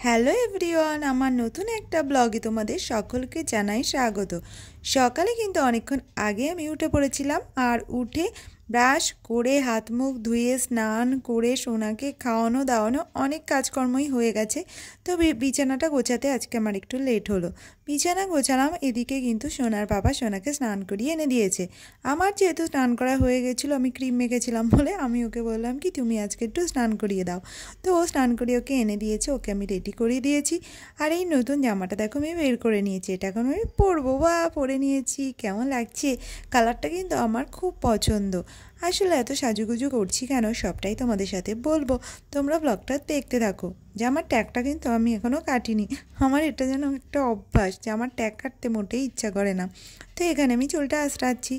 Hello everyone, আমার নতুন একটা ব্লগে তোমাদের সকলকে জানাই স্বাগত। সকালে কিন্তু অনেকক্ষণ আগে আমি উঠে পড়েছিলাম, আর উঠে ব্রাশ করে হাত মুখ ধুয়ে স্নান করে সোনাকে খাওয়ানো দাওয়ানো অনেক কাজকর্মই হয়ে গেছে। তো বিছানাটা গোছাতে আজকে আমার একটু লেট হলো। বিছানা গোছালাম, এদিকে কিন্তু সোনার বাবা সোনাকে স্নান করিয়ে এনে দিয়েছে। আমার যেহেতু স্নান করা হয়ে গেছিলো, আমি ক্রিম মেখেছিলাম বলে আমি ওকে বললাম কি তুমি আজকে একটু স্নান করিয়ে দাও। তো ও স্নান করিয়ে ওকে এনে দিয়েছে, ওকে আমি রেডি করিয়ে দিয়েছি। আর এই নতুন জামাটা দেখো আমি বের করে নিয়েছি, এটা এখন আমি পরবো। বা পরে নিয়েছি, কেমন লাগছে, কালারটা কিন্তু আমার খুব পছন্দ। আসলে এত সাজুগুজু করছি কেন সবটাই তোমাদের সাথে বলবো, তোমরা ব্লগটা দেখতে থাকো। জামার ট্যাগটা কিন্তু আমি এখনও কাটিনি, আমার এটা যেন একটা অভ্যাস যে আমার ট্যাগ কাটতে মোটেই ইচ্ছা করে না। তো এখানে আমি চুলটা আঁচড়াচ্ছি।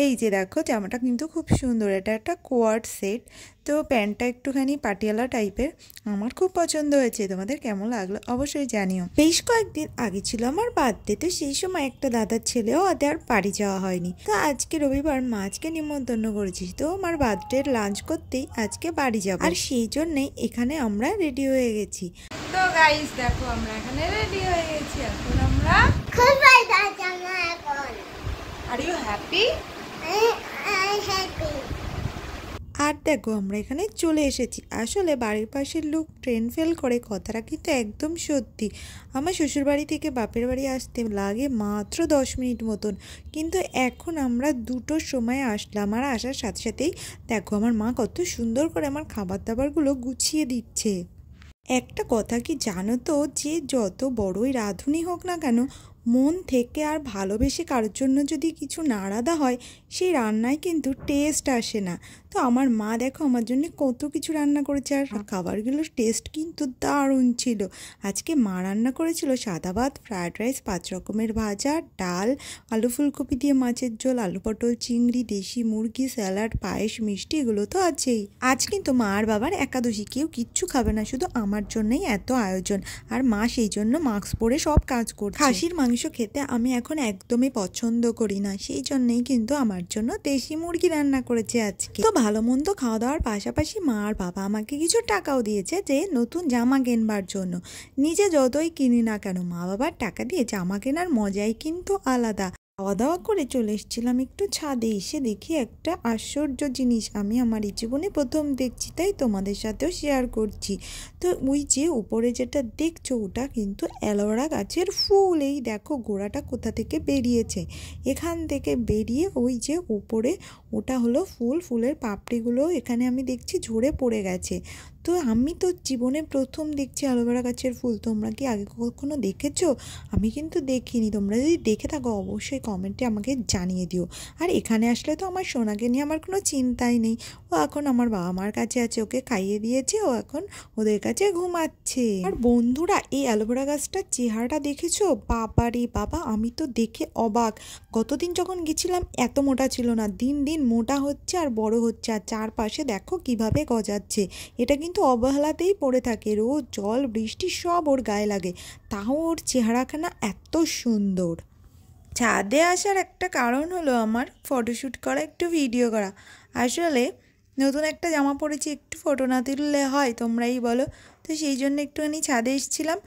এই যে দেখো জামাটা কিন্তু খুব সুন্দর, এটা একটা কোয়ার্ড সেট। তো প্যান্টটা একটুখানি পাটিয়ালা টাইপের, আমার খুব পছন্দ হয়েছে। তোমাদের কেমন লাগলো অবশ্যই জানিও। বেশ কয়েকদিন আগে ছিল আমার বার্থডে, তো সেই সময় একটা দাদার ছেলেও ওদের বাড়ি যাওয়া হয়নি। তো আজকে রবিবার মা আজকে নিমন্ত্রণ করেছি, তো আমার বার্থডে লাঞ্চ করতেই আজকে বাড়ি যাব, আর সেই জন্যই এখানে আমরা রেডি হয়ে গেছি। তো গাইস দেখো আমরা এখানে রেডি হয়ে গেছি, এখন আমরা আর ইউ হ্যাপি? আর দেখো আমরা এখানে চলে এসেছি। আসলে বাড়ির পাশের লোক ট্রেন ফেল করে, কথাটা কিন্তু একদম সত্যি। আমার শ্বশুরবাড়ি থেকে বাপের বাড়ি আসতে লাগে মাত্র 10 মিনিট মতন, কিন্তু এখন আমরা 2টোর সময় আসলাম। আর আসার সাথে সাথেই দেখো আমার মা কত সুন্দর করে আমার খাবার দাবারগুলো গুছিয়ে দিচ্ছে। একটা কথা কি জানো তো, যে যত বড়ই রাঁধুনি হোক না কেন, মন থেকে আর ভালোবেসে কারোর জন্য যদি কিছু না রাঁধা হয়, সেই রান্নায় কিন্তু টেস্ট আসে না। তো আমার মা দেখো আমার জন্য কত কিছু রান্না করেছে, আর খাবারগুলোর টেস্ট কিন্তু দারুণ ছিল। আজকে মা রান্না করেছিল সাদা ভাত, ফ্রায়েড রাইস, 5 রকমের ভাজা, ডাল, আলু ফুলকপি দিয়ে মাছের ঝোল, আলু পটল চিংড়ি, দেশি মুরগি, স্যালাড, পায়েস, মিষ্টি, এগুলো তো আছেই। আজ কিন্তু মা আর বাবার একাদশী, কেউ কিচ্ছু খাবে না, শুধু আমার জন্যই এত আয়োজন। আর মা সেই জন্য মাস্ক পরে সব কাজ করছে। খাসির মাংস খেতে আমি এখন একদমই পছন্দ করি না, সেই জন্যই কিন্তু আমার জন্য দেশি মুরগি রান্না করেছে আজকে। তো ভালো মন্দ খাওয়া দাওয়ার পাশাপাশি মা আর বাবা আমাকে কিছু টাকাও দিয়েছে যে নতুন জামা কেনবার জন্য। নিজে যতই কিনি না কেন, মা বাবার টাকা দিয়ে জামা কেনার মজাই কিন্তু আলাদা। খাওয়া দাওয়া করে চলে এসেছিলাম একটু ছাদে, এসে দেখি একটা আশ্চর্য জিনিস আমি আমার এই জীবনে প্রথম দেখছি, তাই তোমাদের সাথেও শেয়ার করছি। তো ওই যে উপরে যেটা দেখছো ওটা কিন্তু অ্যালোভেরা গাছের ফুল। এই দেখো গোড়াটা কোথা থেকে বেরিয়েছে, এখান থেকে বেরিয়ে ওই যে উপরে ওটা হলো ফুল। ফুলের পাপড়িগুলো এখানে আমি দেখছি ঝরে পড়ে গেছে। তো আমি তো জীবনে প্রথম দেখছি অ্যালোভেরা গাছের ফুল। তোমরা কি আগে কখনো দেখেছো? আমি কিন্তু দেখিনি। তোমরা যদি দেখে থাকো অবশ্যই কমেন্টে আমাকে জানিয়ে দিও। আর এখানে আসলে তো আমার সোনাকে নিয়ে আমার কোনো চিন্তাই নেই, ও এখন আমার বাবা মার কাছে আছে, ওকে খাইয়ে দিয়েছে, ও এখন ওদের কাছে ঘুমাচ্ছে। আর বন্ধুরা এই অ্যালোভেরা গাছটার চেহারাটা দেখেছো? বাবা রে বাবা, আমি তো দেখে অবাক। গতদিন যখন গেছিলাম এত মোটা ছিল না, দিন দিন মোটা হচ্ছে আর বড় হচ্ছে। আর চারপাশে দেখো কিভাবে গজাচ্ছে। এটা কিন্তু অবহেলাতেই পড়ে থাকে, রোজ জল বৃষ্টি সব ওর গায়ে লাগে, তাও ওর চেহারাখানা এত সুন্দর। ছাদে আসার একটা কারণ হলো আমার ফটোশ্যুট করা, একটু ভিডিও করা। আসলে নতুন একটা জামা পরেছি, একটু ফটো না তুললে হয়, তোমরাই বলো। তো সেই জন্য একটুখানি ছাদে এসেছিলাম।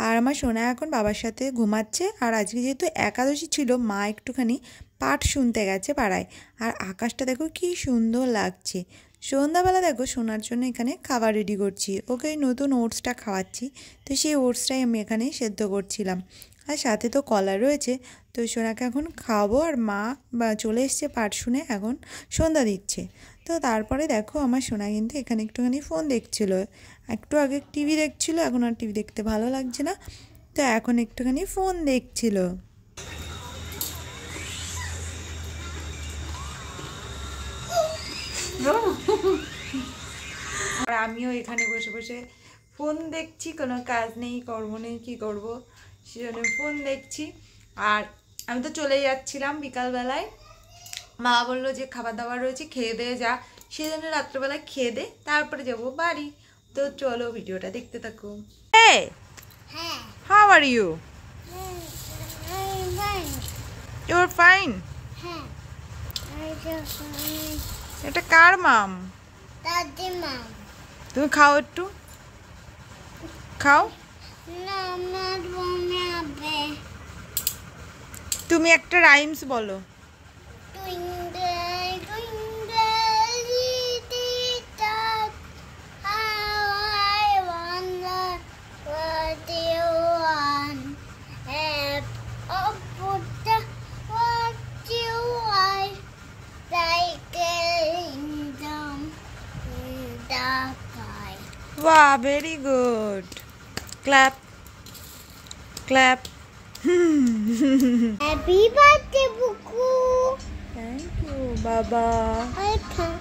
আর আমার সোনা এখন বাবার সাথে ঘুমাচ্ছে। আর আজকে যেহেতু একাদশী ছিল, মা একটুখানি পাঠ শুনতে গেছে পাড়ায়। আর আকাশটা দেখো কি সুন্দর লাগছে। সন্ধ্যাবেলা দেখো সোনার জন্য এখানে খাবার রেডি করছি, ওকে নতুন ওটসটা খাওয়াচ্ছি। তো সেই ওটসটাই আমি এখানে সেদ্ধ করছিলাম, আর সাথে তো কলা রয়েছে। তো সোনাকে এখন খাওয়াবো। আর মা চলে এসছে পাঠ শুনে, এখন সন্ধ্যা দিচ্ছে। তো তারপরে দেখো আমার সোনা কিন্তু এখানে একটুখানি ফোন দেখছিল। একটু আগে টিভি দেখছিল, এখন আর টিভি দেখতে ভালো লাগছে না, তো এখন একটুখানি ফোন দেখছিল। আর আমিও এখানে বসে বসে ফোন দেখছি, কোনো কাজ নেই, কর্ম নেই, কী করবো, সেজন্য ফোন দেখছি। আর আমি তো চলেই যাচ্ছিলাম বিকালবেলায়, মা বললো যে খাবার দাবার রয়েছে খেয়ে দিয়ে যা, সেই জন্য রাত্রেবেলায় খেয়ে দে তারপরে যাবো বাড়ি। তো চলো ভিডিওটা দেখতে থাকো। Hey, how are you? You're fine. এটা কার মাম? দাদি মাম। তুমি খাও, একটু খাও। তুমি একটা রাইমস বলো। Wow, very good. Clap. Clap. Happy birthday, Buku. Thank you, Baba. Okay.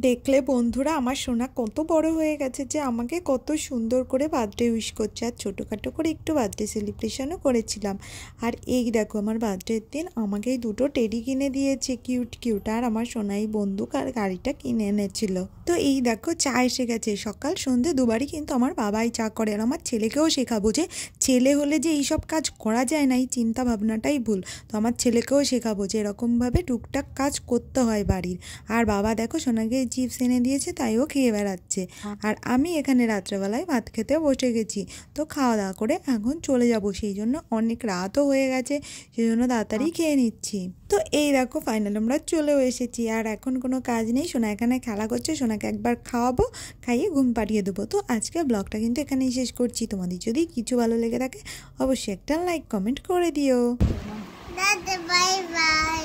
দেখলে বন্ধুরা আমার সোনা কত বড় হয়ে গেছে যে আমাকে কত সুন্দর করে বার্থডে উইশ করছে। আর ছোটোখাটো করে একটু বার্থডে সেলিব্রেশনও করেছিলাম। আর এই দেখো আমার বার্থডের দিন আমাকে এই দুটো টেডি কিনে দিয়েছে, কিউট কিউট। আর আমার সোনাই বন্দুক আর গাড়িটা কিনে এনেছিল। তো এই দেখো চা এসে গেছে। সকাল সন্ধে দুবারই কিন্তু আমার বাবাই চা করে। আর আমার ছেলেকেও শেখাবো যে ছেলে হলে যে এইসব কাজ করা যায় না, এই চিন্তা ভাবনাটাই ভুল। তো আমার ছেলেকেও শেখাবো যে এরকমভাবে টুকটাক কাজ করতে হয় বাড়ির। আর বাবা দেখো সোনাকে চিপস এনে দিয়েছে, তাইও খেয়ে বেড়াচ্ছে। আর আমি এখানে রাত্রেবেলায় ভাত খেতে বসে গেছি। তো খাওয়া দাওয়া করে এখন চলে যাব, সেই জন্য অনেক রাতও হয়ে গেছে, সেই জন্য তাড়াতাড়ি খেয়ে নিচ্ছি। তো এই দেখো ফাইনাল আমরা চলেও এসেছি। আর এখন কোনো কাজ নেই, সোনা এখানে খেলা করছে। সোনাকে একবার খাওয়াবো, খাইয়ে ঘুম পাড়িয়ে দেবো। তো আজকে ব্লগটা কিন্তু এখানেই শেষ করছি। তোমাদের যদি কিছু ভালো লেগে থাকে অবশ্যই একটা লাইক কমেন্ট করে দিও। Bye bye.